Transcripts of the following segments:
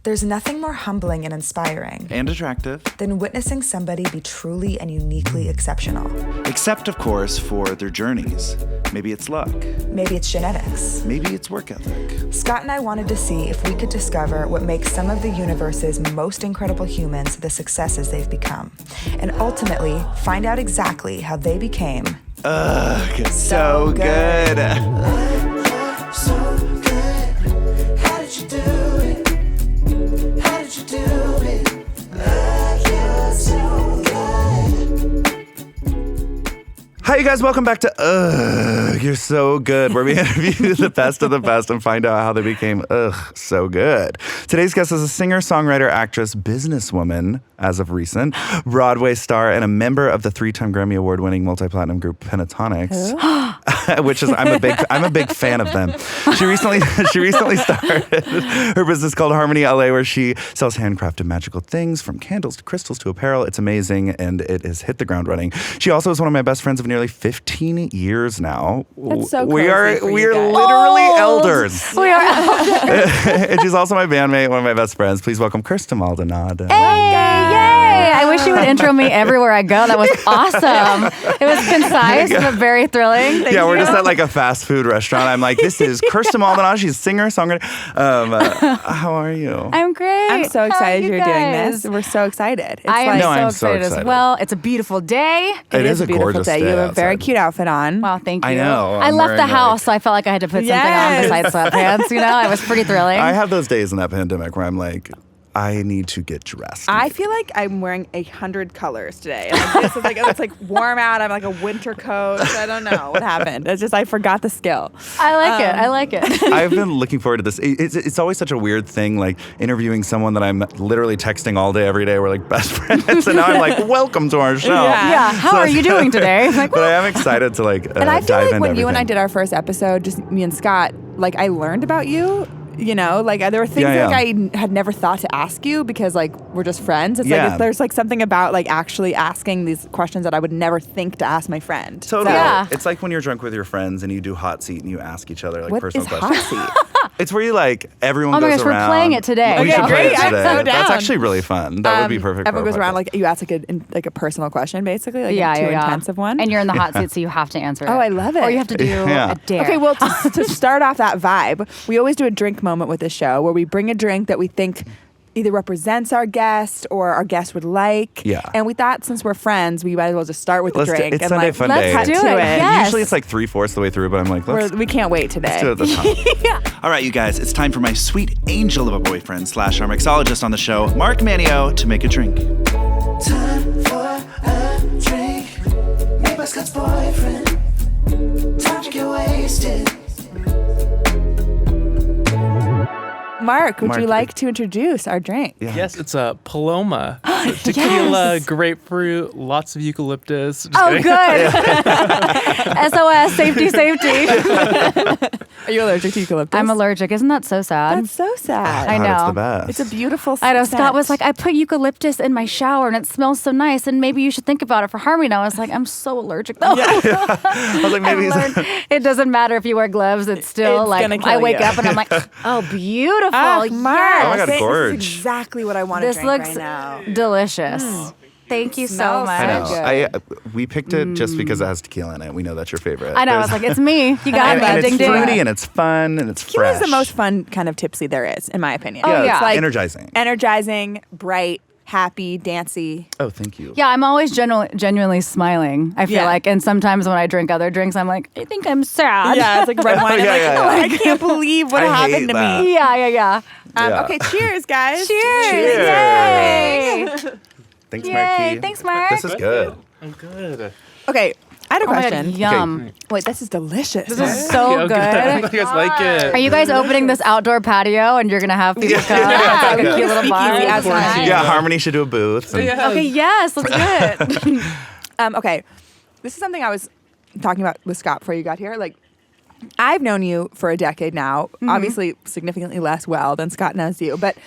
There's nothing more humbling and inspiring and attractive than witnessing somebody be truly and uniquely exceptional. Except, of course, for their journeys. Maybe it's luck. Maybe it's genetics. Maybe it's work ethic. Scott and I wanted to see if we could discover what makes some of the universe's most incredible humans the successes they've become, and ultimately find out exactly how they became So good. So good. How did you do it? How did you do it? You're so good. Hi, you guys. Welcome back to You're So Good, where we interview the best of the best and find out how they became so good. Today's guest is a singer, songwriter, actress, businesswoman, as of recent, Broadway star, and a member of the 3-time Grammy Award winning multi-platinum group Pentatonix, which is I'm a big fan of them. She recently started her business called Harmony LA, where she sells handcrafted magical things from candles to crystals to apparel. It's amazing, and it has hit the ground running. She also is one of my best friends of nearly 15 years now. That's so we crazy are for you literally guys. elders. We are elders. And she's also my bandmate, one of my best friends. Please welcome Kirstin Maldonado. Hey, yay! I wish you would intro me everywhere I go. That was awesome. It was concise but very thrilling. Thank We're you. just at like a fast food restaurant. I'm like, this is Kirstin Maldonado. She's a singer, songwriter. How are you? I'm great. I'm so How are excited you you're doing guys? this. We're so excited. It's I am like, so I'm excited so as excited. well. It's a beautiful day. It is a beautiful gorgeous day. day You have a very outside. cute outfit on. Wow, thank you. I know. I I'm left the wearing, house, so I felt like I had to put something on besides sweatpants. You know, it was pretty thrilling. I have those days in that pandemic where I'm like, I need to get dressed. I feel like I'm wearing 100 colors today. Like, this is like it's like warm out. I'm like a winter coat. I don't know what happened. It's just I forgot the skill. I like it. I like it. I've been looking forward to this. It's always such a weird thing, like interviewing someone that I'm literally texting all day, every day. We're like best friends, and now I'm like, welcome to our show. Yeah. How are you doing today? Like, But I am excited to like And I feel dive like into when you and I everything. did our first episode, just me and Scott, like I learned about you. You know, like there were things Yeah, like I had never thought to ask you because like we're just friends. It's like there's like something about like actually asking these questions that I would never think to ask my friend. Totally. Yeah. It's like when you're drunk with your friends and you do hot seat and you ask each other like What personal is hot questions. seat? It's where you like everyone Oh my goes gosh, we're around. playing it today. We Okay, should play great. it I'm today. so That's down. actually really fun. That would be perfect. Everyone for goes our around podcast. like you ask like a personal question basically, like yeah, a too yeah. intensive one. And you're in the hot seat, so you have to answer it. Oh, I love it. Or you have to do Yeah. a dare. Okay, well, to start off that vibe, we always do a drink moment with this show where we bring a drink that we think either represents our guest or our guest would like. Yeah. And we thought since we're friends, we might as well just start with the drink. It's and Sunday like, fun let's day. do to it. it. Yes. Usually it's like 3/4 the way through, but I'm like, we can't wait today. Let's do it this time. All right, you guys, it's time for my sweet angel of a boyfriend / our mixologist on the show, Mark Manio, to make a drink. Time for a drink. Made by Scott's boyfriend. Time to get wasted. Mark, would Mark, you like to introduce our drink? Yeah. Yes, it's a Paloma. Tequila, Yes. grapefruit, lots of eucalyptus. Just Oh, kidding. good. SOS, safety. Are you allergic to eucalyptus? I'm allergic. Isn't that so sad? That's so sad. I God, it's know. the best. It's a beautiful I know. scent. Scott was like, I put eucalyptus in my shower and it smells so nice, and maybe you should think about it for Harmony. And I was like, I'm so allergic though. I was like, maybe he's... It doesn't matter if you wear gloves. It's still It's like gonna I kill wake you. up and I'm like, oh, beautiful. Mark. Oh my God, this gorge. is exactly what I want to This drink looks right now. delicious. Thank you so Smells much. I know. good. We picked it just because it has tequila in it. We know that's your favorite. I know. I was like, it's me. You got and, me. and Ding, it's ding. fruity and it's fun and it's Tequila fresh. is the most fun kind of tipsy there is, in my opinion. Oh, yeah. It's like energizing. energizing, bright, happy, dancy. Oh, thank you. Yeah, I'm always genuinely smiling, I feel Yeah. like. And sometimes when I drink other drinks, I'm like, I think I'm sad. Yeah, it's like red wine. Yeah, I'm yeah, like, yeah. I can't believe what I happened hate to that. me. Yeah. Yeah. Okay, cheers, guys. Cheers. Yay. Thanks, Yay. Marky. Thanks, Mark. This is good. I'm good. Okay, I had a Oh my God, question. yum. Wait, this is delicious. This is so Okay, good. I hope you guys like it. Are you guys opening this outdoor patio and you're going to have people come? Yeah. It's like a cute little bar. Speakeasy outside. Yeah, Harmony should do a booth. and- Okay, yes, let's do it. Okay, this is something I was talking about with Scott before you got here. Like, I've known you for a decade now, obviously significantly less well than Scott knows you, but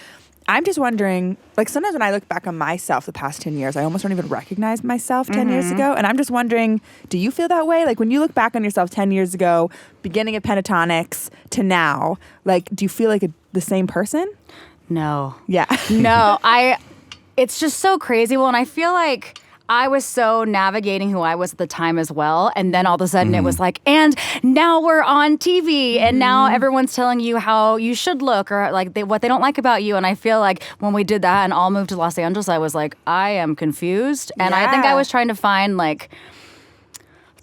I'm just wondering, like sometimes when I look back on myself the past 10 years, I almost don't even recognize myself 10 years ago. And I'm just wondering, do you feel that way? Like when you look back on yourself 10 years ago, beginning of Pentatonix to now, like do you feel like the same person? No. Yeah. No, it's just so crazy. Well, and I feel like I was so navigating who I was at the time as well. And then all of a sudden it was like, and now we're on TV and now everyone's telling you how you should look or like what they don't like about you. And I feel like when we did that and all moved to Los Angeles, I was like, I am confused. And I think I was trying to find like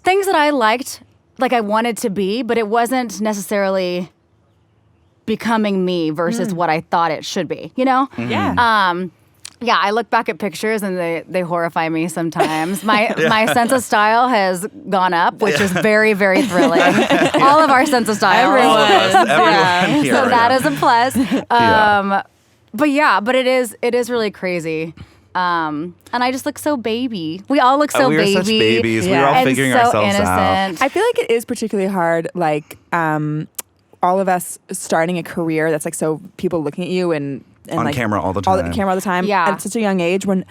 things that I liked, like I wanted to be, but it wasn't necessarily becoming me versus what I thought it should be, you know? Yeah. Yeah, I look back at pictures and they horrify me sometimes. My sense of style has gone up, which is very, very thrilling. All of our sense of style. Everyone here So right that now. is a plus. But it is really crazy. And I just look so baby. We all look so we baby. are such babies. We Yeah. were all and figuring so ourselves innocent. out. I feel like it is particularly hard, like all of us starting a career that's like so people looking at you and On like camera all the time. camera all the time. Yeah. At such a young age when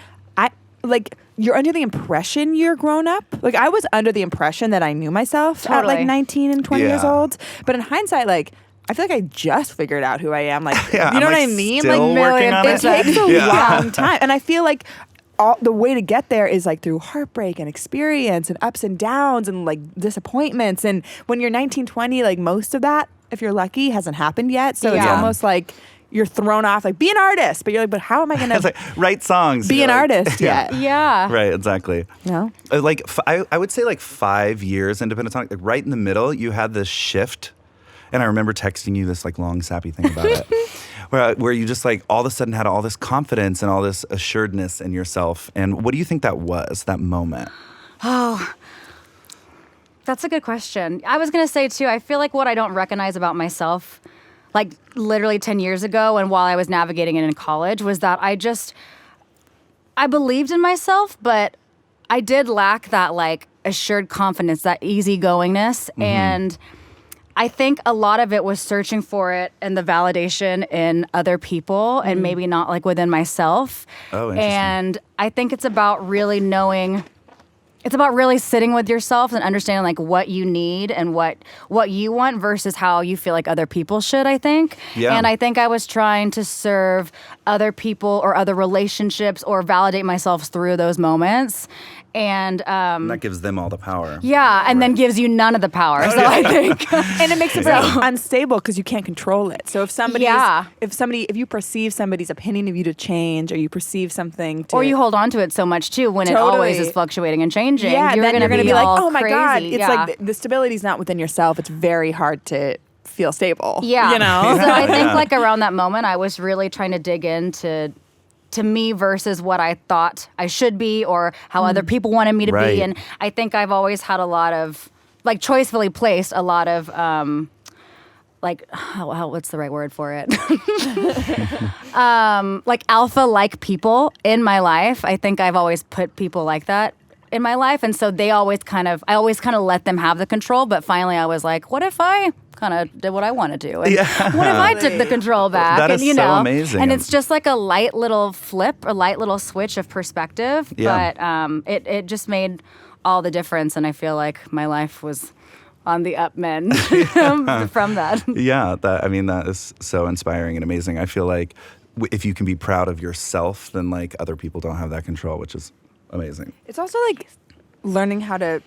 you're under the impression you're grown up. Like I was under the impression that I knew myself at like Totally. 19 and 20 years Yeah. old. But in hindsight, like I feel like I just figured out who I am. Like Yeah, you know I'm, what I like, mean? still Like working on it it. takes a Yeah. long time. And I feel like the way to get there is like through heartbreak and experience and ups and downs and like disappointments. And when you're 19, 20, like most of that, if you're lucky, hasn't happened yet. So it's Yeah. almost like you're thrown off, like be an artist. But you're like, but how am I going It's to like write songs. be You're an like- artist yet? Yeah. Right, exactly. No? Like I would say like 5 years into Pentatonix, like right in the middle, you had this shift. And I remember texting you this like long sappy thing about it, where you just like all of a sudden had all this confidence and all this assuredness in yourself. And what do you think that was, that moment? Oh, that's a good question. I was going to say, too, I feel like what I don't recognize about myself, like literally 10 years ago and while I was navigating it in college, was that I believed in myself, but I did lack that like assured confidence, that easygoingness. And I think a lot of it was searching for it and the validation in other people and maybe not like within myself. Oh, interesting. And I think it's about really knowing, it's about really sitting with yourself and understanding like what you need and what you want versus how you feel like other people should, I think. Yeah. And I think I was trying to serve other people or other relationships or validate myself through those moments. And And that gives them all the power. yeah, and then gives you none of the power. So I think And it makes it very unstable because you can't control it. So if you perceive somebody's opinion of you to change, or you perceive something to, or you hold on to it so much too when it always is fluctuating and changing. yeah, you're then gonna you're going to be like, all oh my god, crazy. it's like the stability's not within yourself. It's very hard to feel stable. Yeah. you know. So I think like around that moment, I was really trying to dig into me versus what I thought I should be or how other people wanted me to Right. be. And I think I've always had a lot of, like choicefully placed a lot of, like, what's the right word for it? Like alpha-like people in my life. I think I've always put people like that in my life. And so I always kind of let them have the control. But finally I was like, what if I kind of did what I want to do? And what if I took the control back? That and, is you so know, amazing. And it's just like a light little flip, a light little switch of perspective. Yeah. But it just made all the difference. And I feel like my life was on the up mend from that. Yeah, that is so inspiring and amazing. I feel like if you can be proud of yourself, then like other people don't have that control, which is amazing. It's also like learning how to,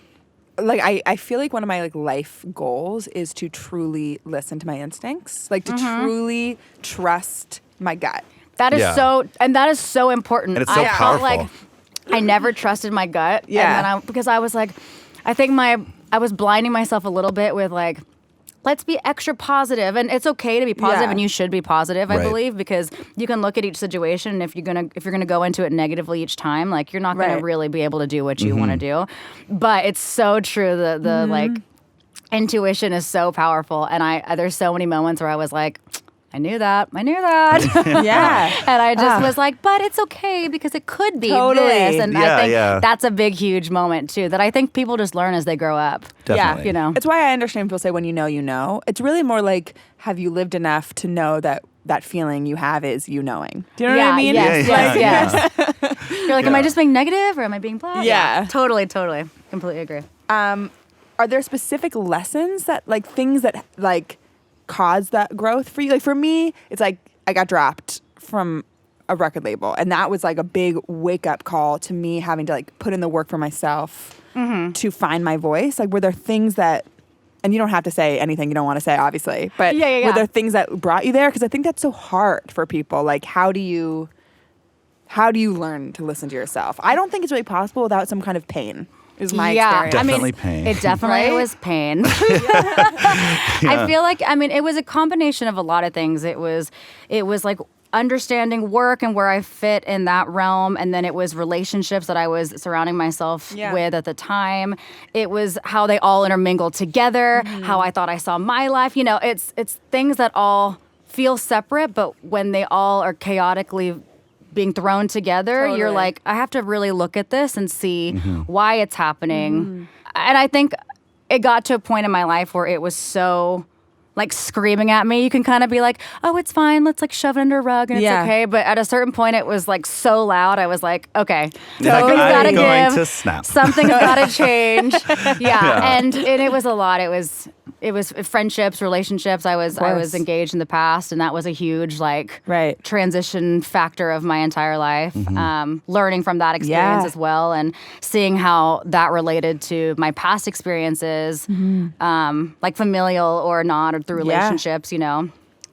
like, I feel like one of my like life goals is to truly listen to my instincts, like to truly trust my gut. That is Yeah. that is so important. And it's so I felt powerful. like I never trusted my gut. Yeah. And then because I was like, I think I was blinding myself a little bit with like, let's be extra positive. And it's okay to be positive Yeah. and you should be positive, I Right. believe, because you can look at each situation and if you're gonna go into it negatively each time, like you're not gonna Right. really be able to do what you want to do. But it's so true. The like intuition is so powerful. And there's so many moments where I was like, I knew that. Yeah. And I just was like, but it's okay because it could be Totally. this. And Yeah, I think yeah. that's a big, huge moment too that I think people just learn as they grow up. Definitely. Yeah, You know? It's why I understand people say when you know, you know. It's really more like, have you lived enough to know that that feeling you have is you knowing. Do you know what I mean? Yes, Yeah, yes, yeah, yes. You're like, am I just being negative or am I being blah? Yeah. Totally. Completely agree. Are there specific lessons that like things that like cause that growth for you? Like for me, it's like I got dropped from a record label, and that was like a big wake up call to me having to like put in the work for myself to find my voice. Like were there things that, and you don't have to say anything you don't want to say, obviously, but were there things that brought you there? Because I think that's so hard for people. Like how do you learn to listen to yourself? I don't think it's really possible without some kind of pain. Is my experience. Definitely pain. It definitely was pain. I feel like, it was a combination of a lot of things. It was like understanding work and where I fit in that realm. And then it was relationships that I was surrounding myself with at the time. It was how they all intermingled together, how I thought I saw my life. You know, it's things that all feel separate, but when they all are chaotically being thrown together, you're like, I have to really look at this and see why it's happening. And I think it got to a point in my life where it was so like screaming at me. You can kind of be like, oh, it's fine. Let's like shove it under a rug and it's okay. But at a certain point, it was like so loud. I was like, okay, something's got to give. To snap. Something's got to change. And it was a lot. It was friendships, relationships. I was engaged in the past, and that was a huge transition factor of my entire life. Learning from that experience as well, and seeing how that related to my past experiences, like familial or not, or through relationships. You know,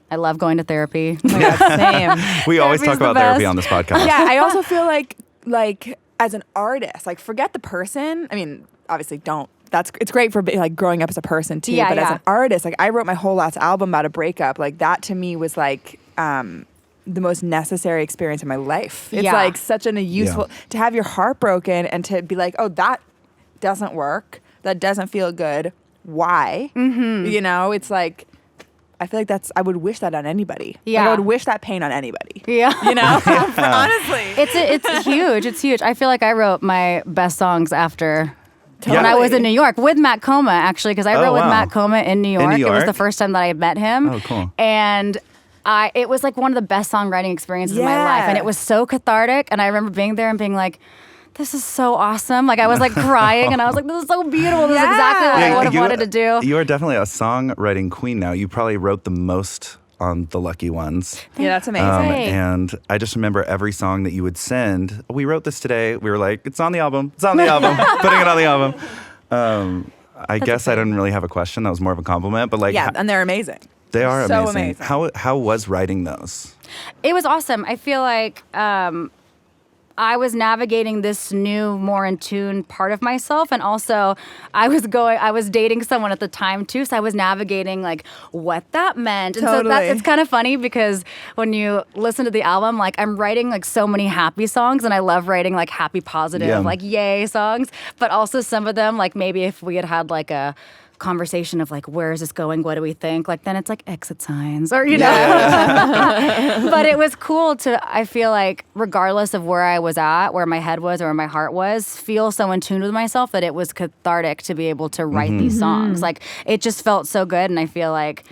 I love going to therapy. Oh my God, same. We always talk about therapy on this podcast. Yeah, I also feel like as an artist, like forget the person. I mean, obviously don't. It's great for like growing up as a person too. But as an artist, like I wrote my whole last album about a breakup. Like that to me was like the most necessary experience in my life. It's like such a useful to have your heart broken and to be like, oh, that doesn't work. That doesn't feel good. Why? You know, it's like I feel like I would wish that on anybody. Yeah. Like I would wish that pain on anybody. Yeah. You know? Honestly. It's huge. It's huge. I feel like I wrote my best songs after Totally. when I was in New York with Matt Coma, actually, because I wrote with Matt Coma in New York. It was the first time that I had met him. Oh, cool. And it was like one of the best songwriting experiences of my life. And it was so cathartic. And I remember being there and being like, this is so awesome. Like I was like crying and I was like, this is so beautiful. This is exactly what I would have wanted to do. You are definitely a songwriting queen now. You probably wrote the most on The Lucky Ones. Yeah, that's amazing. And I just remember every song that you would send. We wrote this today. We were like, it's on the album. It's on the album. Putting it on the album. I guess I didn't really have a question. That was more of a compliment. But like, and they're amazing. They are so amazing. How was writing those? It was awesome. I feel like I was navigating this new, more in tune part of myself, and also I was dating someone at the time too, so I was navigating like what that meant. And so it's kind of funny because when you listen to the album, like I'm writing like so many happy songs, and I love writing like happy, positive, like yay songs, but also some of them like maybe if we had like a conversation of like, where is this going? What do we think? Like then it's like exit signs or, you know, but it was cool I feel like regardless of where I was at, where my head was or where my heart was, feel so in tune with myself that it was cathartic to be able to write these songs. Like it just felt so good. And I feel like,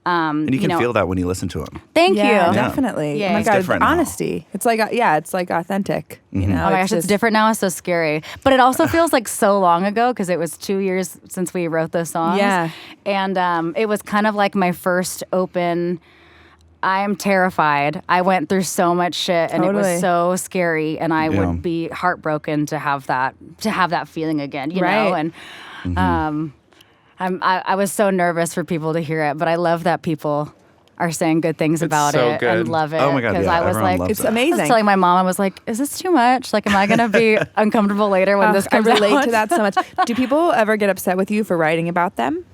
and you can feel that when you listen to them. Thank you. Definitely. Yeah. Oh my It's God, different now. honesty. It's like, it's like authentic, you know? Oh my gosh, it's different now. It's so scary. But it also feels like so long ago because it was 2 years since we wrote those songs. Yeah. And it was kind of like my first open, I am terrified. I went through so much shit and it was so scary. And I would be heartbroken to have that feeling again, you know? And I was so nervous for people to hear it, but I love that people are saying good things about so it good. and love it. Oh my God, because I was everyone like, loves it's that. amazing. I was telling my mom, I was like, is this too much? Like, am I going to be uncomfortable later when this I comes relate out? to that so much. Do people ever get upset with you for writing about them?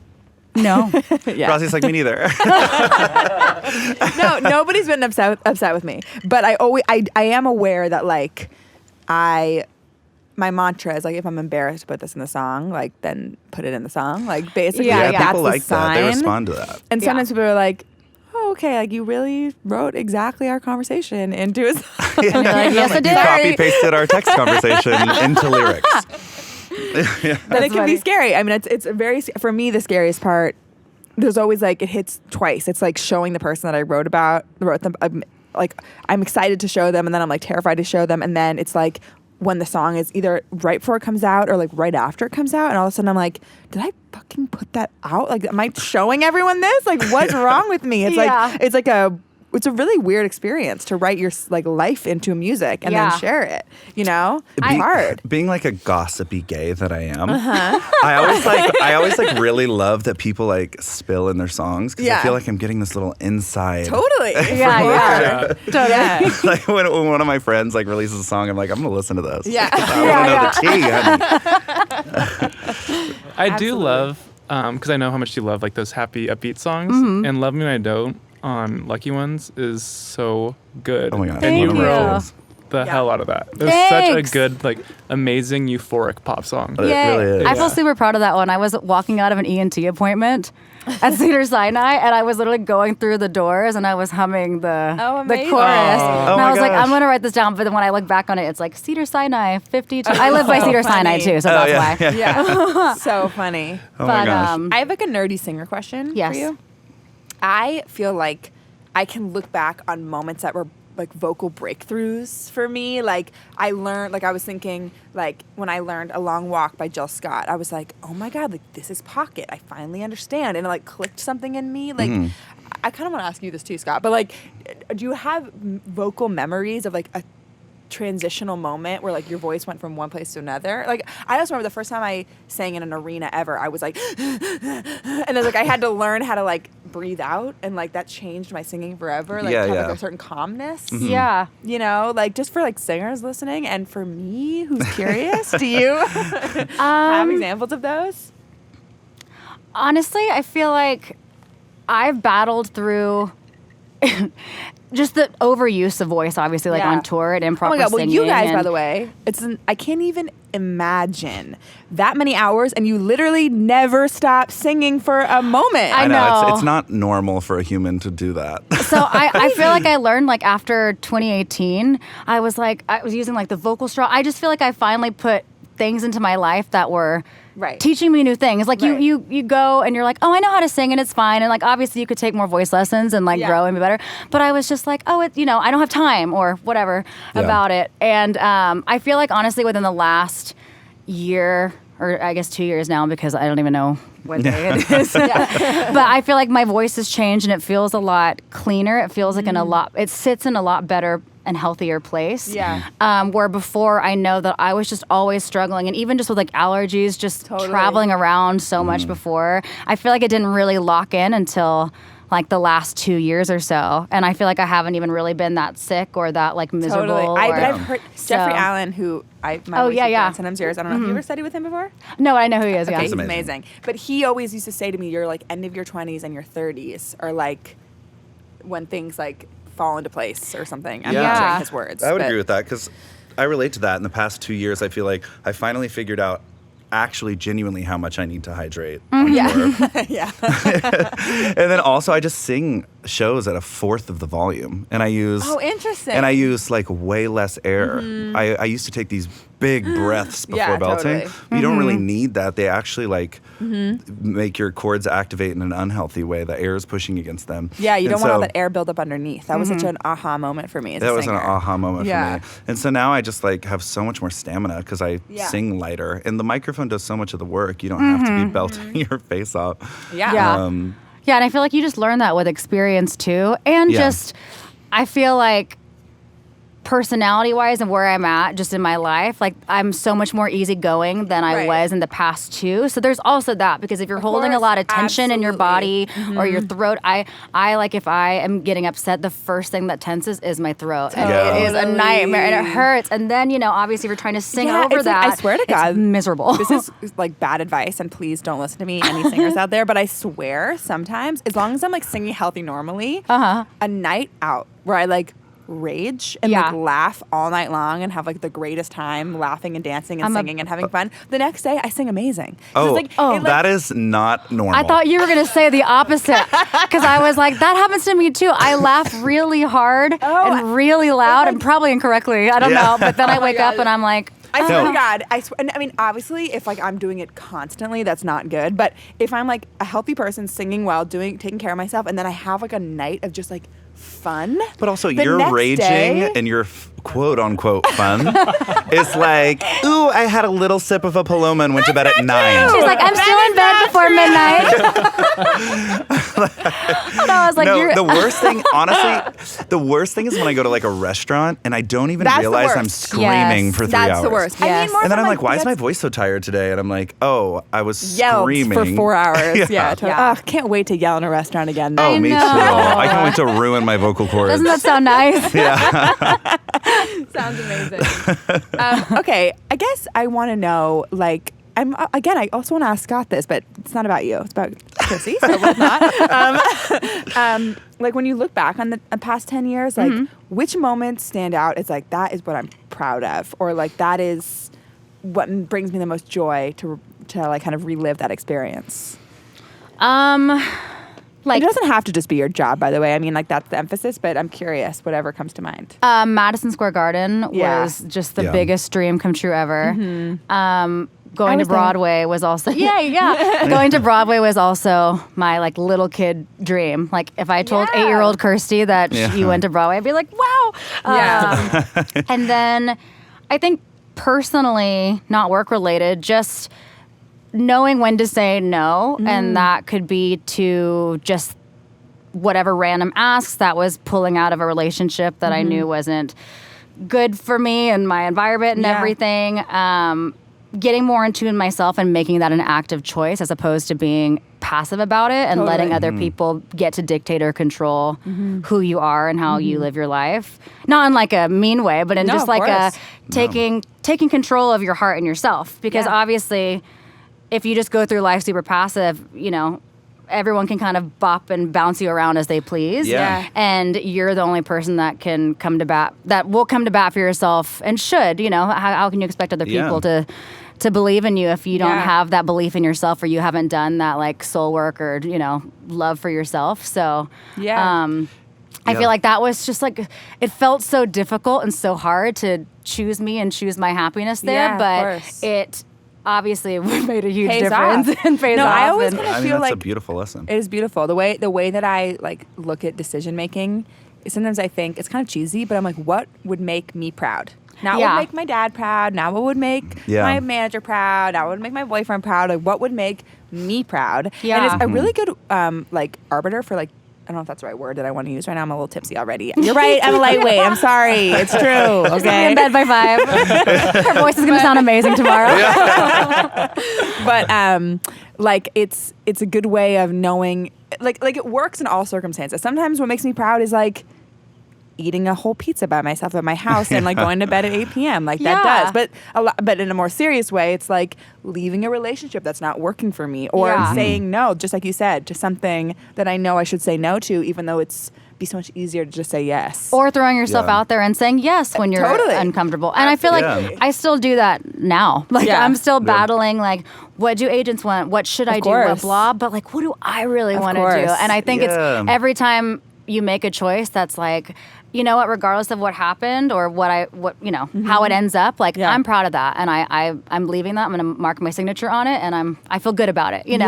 No. Rossi's like, me neither. No, nobody's been upset with me. But I am aware that like my mantra is like, if I'm embarrassed to put this in the song, like then put it in the song. Like basically, Yeah, that's people the like that. They sign. respond to that. And sometimes people are like, oh, okay, like you really wrote exactly our conversation into a song. And you're like, yes, I You did. copy pasted our text conversation into lyrics. And it can be scary. I mean, it's very, for me, the scariest part there's always like it hits twice. It's like showing the person that I wrote them. I'm excited to show them, and then I'm like terrified to show them, and then it's like when the song is either right before it comes out or like right after it comes out, and all of a sudden I'm like, did I fucking put that out? Like, am I showing everyone this? Like, what's wrong with me? It's it's a really weird experience to write your like life into music and then share it. You know, it's hard. Being like a gossipy gay that I am, I always like really love that people like spill in their songs because I feel like I'm getting this little inside. Totally. Totally. Like when one of my friends like releases a song, I'm like, I'm gonna listen to this. Yeah. I want to know the tea, honey. I do love, because I know how much you love like those happy upbeat songs, and Love Me When I Don't on Lucky Ones is so good. Oh my God. And you Thank you. wrote the hell out of that. It was such a good, like, amazing, euphoric pop song. It really is. I feel super proud of that one. I was walking out of an ENT appointment at Cedars-Sinai, and I was literally going through the doors, and I was humming the chorus. Oh And my I was like, gosh. I'm going to write this down. But then when I look back on it, it's like Cedars-Sinai, 52. I live by Cedars-Sinai, too, so that's why. Yeah. So funny. Oh my But, gosh. I have like a nerdy singer question Yes. for you. I feel like I can look back on moments that were like vocal breakthroughs for me. Like I learned, like I was thinking, like when I learned A Long Walk by Jill Scott, I was like, oh my God, like this is Pocket. I finally understand. And it like clicked something in me. Like I kind of want to ask you this too, Scott, but like, do you have vocal memories of like a transitional moment where like your voice went from one place to another? Like I just remember the first time I sang in an arena ever, I was like and then like I had to learn how to like breathe out, and like that changed my singing forever. Like to have like a certain calmness. Yeah. You know, like just for like singers listening and for me who's curious, do you have examples of those? Honestly, I feel like I've battled through just the overuse of voice, obviously, like on tour and improper Oh my God! Well, singing. you guys, by the way, I can't even imagine that many hours, and you literally never stop singing for a moment. I know. It's not normal for a human to do that. So I feel like I learned like after 2018, I was using like the vocal straw. I just feel like I finally put things into my life that were teaching me new things. Like you go and you're like, oh, I know how to sing and it's fine. And like obviously you could take more voice lessons and like grow and be better. But I was just like, oh, I don't have time or whatever about it. And I feel like honestly within the last year, or I guess 2 years now, because I don't even know what day it is. But I feel like my voice has changed and it feels a lot cleaner. It feels like it sits in a lot better and healthier place. Yeah. Where before I know that I was just always struggling, and even just with like allergies, just traveling around so much before, I feel like it didn't really lock in until like the last 2 years or so. And I feel like I haven't even really been that sick or that like miserable. Totally. I've heard Jeffrey Allen, who my sometimes yours. I don't know. Have you ever studied with him before? No, I know who he is. Okay, Yeah. he's amazing. But he always used to say to me, "You're like end of your 20s and your 30s are like when things like fall into place or something." I'm butchering his words. I would agree with that because I relate to that. In the past 2 years, I feel like I finally figured out actually genuinely how much I need to hydrate on tour. Yeah. And then also I just sing shows at a fourth of the volume, and I use interesting. And I use like way less air. I used to take these big breaths before belting. Totally. You don't really need that. They actually like make your cords activate in an unhealthy way. The air is pushing against them. Yeah, you And don't want all so- that air build up underneath. That was such an aha moment for me as a That was singer. an aha moment for me. And so now I just like have so much more stamina because I Yeah. sing lighter, and the microphone does so much of the work. You don't have to be belting your face off. Yeah. Yeah. Yeah, and I feel like you just learn that with experience too. And just, I feel like personality-wise and where I'm at just in my life, like I'm so much more easygoing than I was in the past too. So there's also that, because if you're holding a lot of tension in your body or your throat, I like if I am getting upset, the first thing that tenses is my throat. And it is a nightmare and it hurts. And then, obviously if you're trying to sing over it's that, like, I swear to God, it's miserable. This is like bad advice, and please don't listen to me, any singers out there, but I swear sometimes, as long as I'm like singing healthy normally, a night out where I like rage and like laugh all night long and have like the greatest time laughing and dancing and singing and having fun, the next day I sing amazing. That is not normal. I thought you were going to say the opposite, because I was like, that happens to me too. I laugh really hard and really loud, and probably incorrectly. I don't know. But then I wake up and I'm like, I swear No. to God, and I mean, obviously, if like I'm doing it constantly, that's not good. But if I'm like a healthy person, singing well, taking care of myself, and then I have like a night of just like fun. But also, the you're next raging day- and you're quote unquote fun. It's like, ooh, I had a little sip of a Paloma and went to bed at 9. She's like, I'm still in bed before midnight. And I was like, No, you're the worst thing, honestly, the worst thing is when I go to like a restaurant and I don't even That's the realize I'm worst. screaming Yes. for 3 That's hours. the worst. Yes. I mean, more And then from, I'm like, why is my that's voice so tired today? And I'm like, oh, I was yelled screaming for 4 hours. Yeah. Totally. Yeah. Can't wait to yell in a restaurant again. Oh, I me too. know. I can't wait to ruin my vocal cords. doesn't that sound nice? Sounds amazing. Okay, I guess I want to know, like, I also want to ask Scott this, but it's not about you. It's about Chrissy, so it's not. Like, when you look back on the past 10 years, like, which moments stand out? It's like, that is what I'm proud of, or like, that is what brings me the most joy to like kind of relive that experience. Like It doesn't have to just be your job, by the way. I mean, like, that's the emphasis, but I'm curious, whatever comes to mind. Madison Square Garden Yeah. was just the Yeah. biggest dream come true ever. Going to was there. Broadway was also Going to Broadway was also my like little kid dream. Like if I told 8-year-old Kirsty that Yeah. you went to Broadway, I'd be like, wow. Yeah. And then I think personally, not work related, just knowing when to say no, and that could be to just whatever random asks that was pulling out of a relationship that I knew wasn't good for me and my environment and Yeah. everything. Getting more in tune myself and making that an active choice as opposed to being passive about it and letting Totally. other people get to dictate or control who you are and how you live your life. Not in like a mean way, but in No, just of like a course. taking control of your heart and yourself. Because Yeah. obviously if you just go through life super passive, everyone can kind of bop and bounce you around as they please. Yeah. And you're the only person that can come to bat, that will come to bat for yourself and should, how can you expect other Yeah. people to believe in you if you don't Yeah. have that belief in yourself or you haven't done that like soul work or, love for yourself. So, Yeah. I Yeah. feel like that was just like, it felt so difficult and so hard to choose me and choose my happiness there, Yeah, of but course. it obviously made a huge Pays difference off. and pays No, off. I always and- kind of I mean, feel that's like a beautiful lesson. it is beautiful. The way that I like look at decision making, sometimes I think it's kind of cheesy, but I'm like, what would make me proud? Not what Yeah. would make my dad proud, not what would make Yeah. my manager proud, not what would make my boyfriend proud, like what would make me proud. Yeah. And it's a really good like arbiter for like, I don't know if that's the right word that I want to use right now. I'm a little tipsy already. You're right, I'm a lightweight. I'm sorry. It's true. She's gonna be Okay. in bed by 5. Her voice is gonna sound amazing tomorrow. But like it's a good way of knowing like it works in all circumstances. Sometimes what makes me proud is like eating a whole pizza by myself at my house and like going to bed at 8 p.m. Like that Yeah. does. But in a more serious way, it's like leaving a relationship that's not working for me or Yeah. saying no, just like you said, to something that I know I should say no to, even though it's be so much easier to just say yes. Or throwing yourself Yeah. out there and saying yes when you're Totally. uncomfortable. And I feel like Absolutely. I still do that now. Like Yeah. I'm still battling like what do agents want? What should I do? What course. blah? But like what do I really Of want to do? course. And I think Yeah. it's every time you make a choice that's like, you know what, regardless of what happened or how it ends up, like Yeah. I'm proud of that. And I'm leaving that. I'm gonna mark my signature on it and I feel good about it, Yeah. And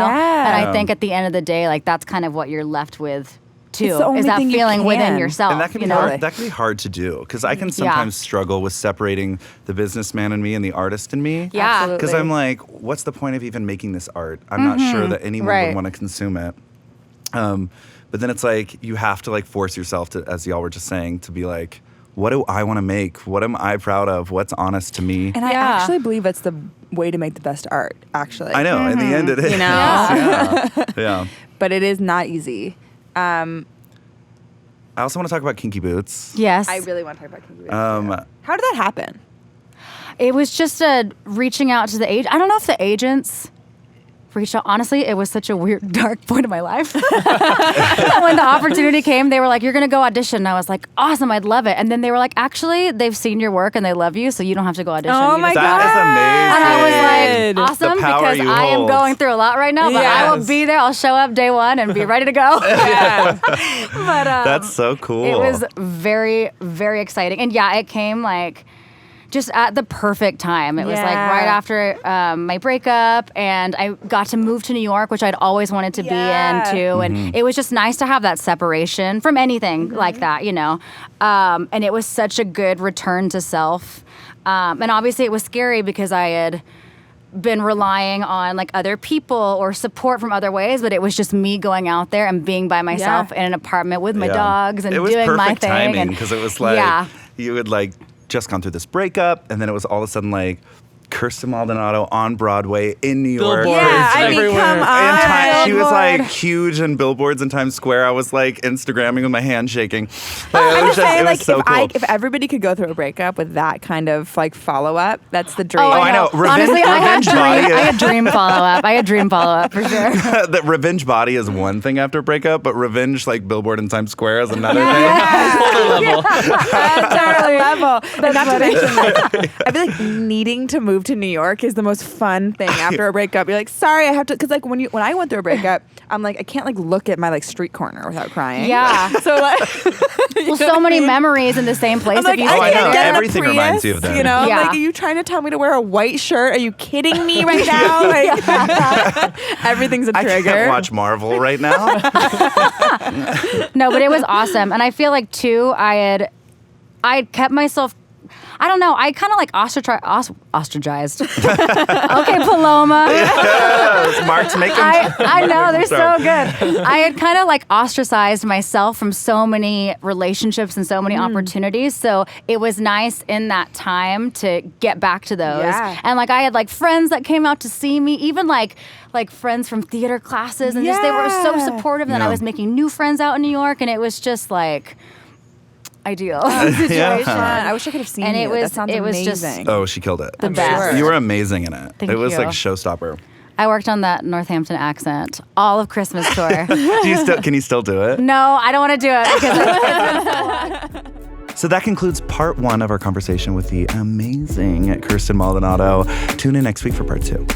I think at the end of the day, like that's kind of what you're left with too. It's the only Is that thing you feeling within can. yourself. And that can be you know? hard. That can be hard to do because I can sometimes struggle with separating the businessman in me and the artist in me. Yeah. Absolutely. Because I'm like, what's the point of even making this art? I'm not sure that anyone Right. would want to consume it. But then it's like you have to like force yourself to, as y'all were just saying, to be like, what do I want to make? What am I proud of? What's honest to me? And I Yeah. actually believe it's the way to make the best art, actually. I know. In the end, it is. You know? Yeah. Yeah. But it is not easy. I also want to talk about Kinky Boots. Yes. I really want to talk about Kinky Boots. Um, How did that happen? It was just reaching out to the agent. I don't know if the agents reached out. Honestly, it was such a weird, dark point of my life. When the opportunity came, they were like, you're going to go audition. And I was like, awesome, I'd love it. And then they were like, actually, they've seen your work and they love you, so you don't have to go audition. Oh You my just- That is amazing. And I was like, awesome, The power because you I am hold. going through a lot right now, but I will Yes. be there. I'll show up day one and be ready to go. Yeah. But That's so cool. it was very, very exciting. And yeah, it came like just at the perfect time. It was like Yeah. right after my breakup, and I got to move to New York, which I'd always wanted to be in too. And it was just nice to have that separation from anything like that, you know. And it was such a good return to self. And obviously it was scary because I had been relying on like other people or support from other ways, but it was just me going out there and being by myself in an apartment with my dogs and it was doing my perfect thing. timing because it was like you had like just gone through this breakup, and then it was all of a sudden like Kirstin Maldonado on Broadway in New York. Billboards Yeah, I mean, everywhere. come on. And she was Billboard. like huge in billboards in Times Square. I was like Instagramming with my hand shaking. Like, I'm just saying, it was like, so cool. if everybody could go through a breakup with that kind of like follow up, that's the dream. Oh, I know. Honestly, Revenge Body. I had dream follow up. I had dream follow up for sure. That revenge body is one thing after a breakup, but revenge like billboard in Times Square is another thing. That's our level. And not to mention, like, I feel like needing to move to New York is the most fun thing after a breakup. You're like, sorry, I have to, because like when I went through a breakup, I'm like, I can't like look at my like street corner without crying. Yeah. So like, Well, so many memories in the same place. I'm like, if you Oh, I I know. can't get in a Everything Prius, reminds you of that. You know, Yeah. like, are you trying to tell me to wear a white shirt? Are you kidding me right now? Like, everything's a I trigger. can't watch Marvel right now. No, but it was awesome. And I feel like too, I had kept myself, I don't know, I kind of like ostracized. Okay, Paloma. Yes, Mark's making. I know, they're so So- good. I had kind of like ostracized myself from so many relationships and so many opportunities. So it was nice in that time to get back to those. Yeah. And like I had like friends that came out to see me, even like friends from theater classes, and just they were so Yeah. supportive. And then Yeah. I was making new friends out in New York, and it was just like ideal situation. I wish I could have seen And you. it was- that sounds it was just amazing. Oh, she killed it. The best. You were amazing in it. Thank it was you. like showstopper. I worked on that Northampton accent all of Christmas tour. Can you still do it? No, I don't want to do it because So that concludes part 1 of our conversation with the amazing Kirstin Maldonado. Tune in next week for part 2.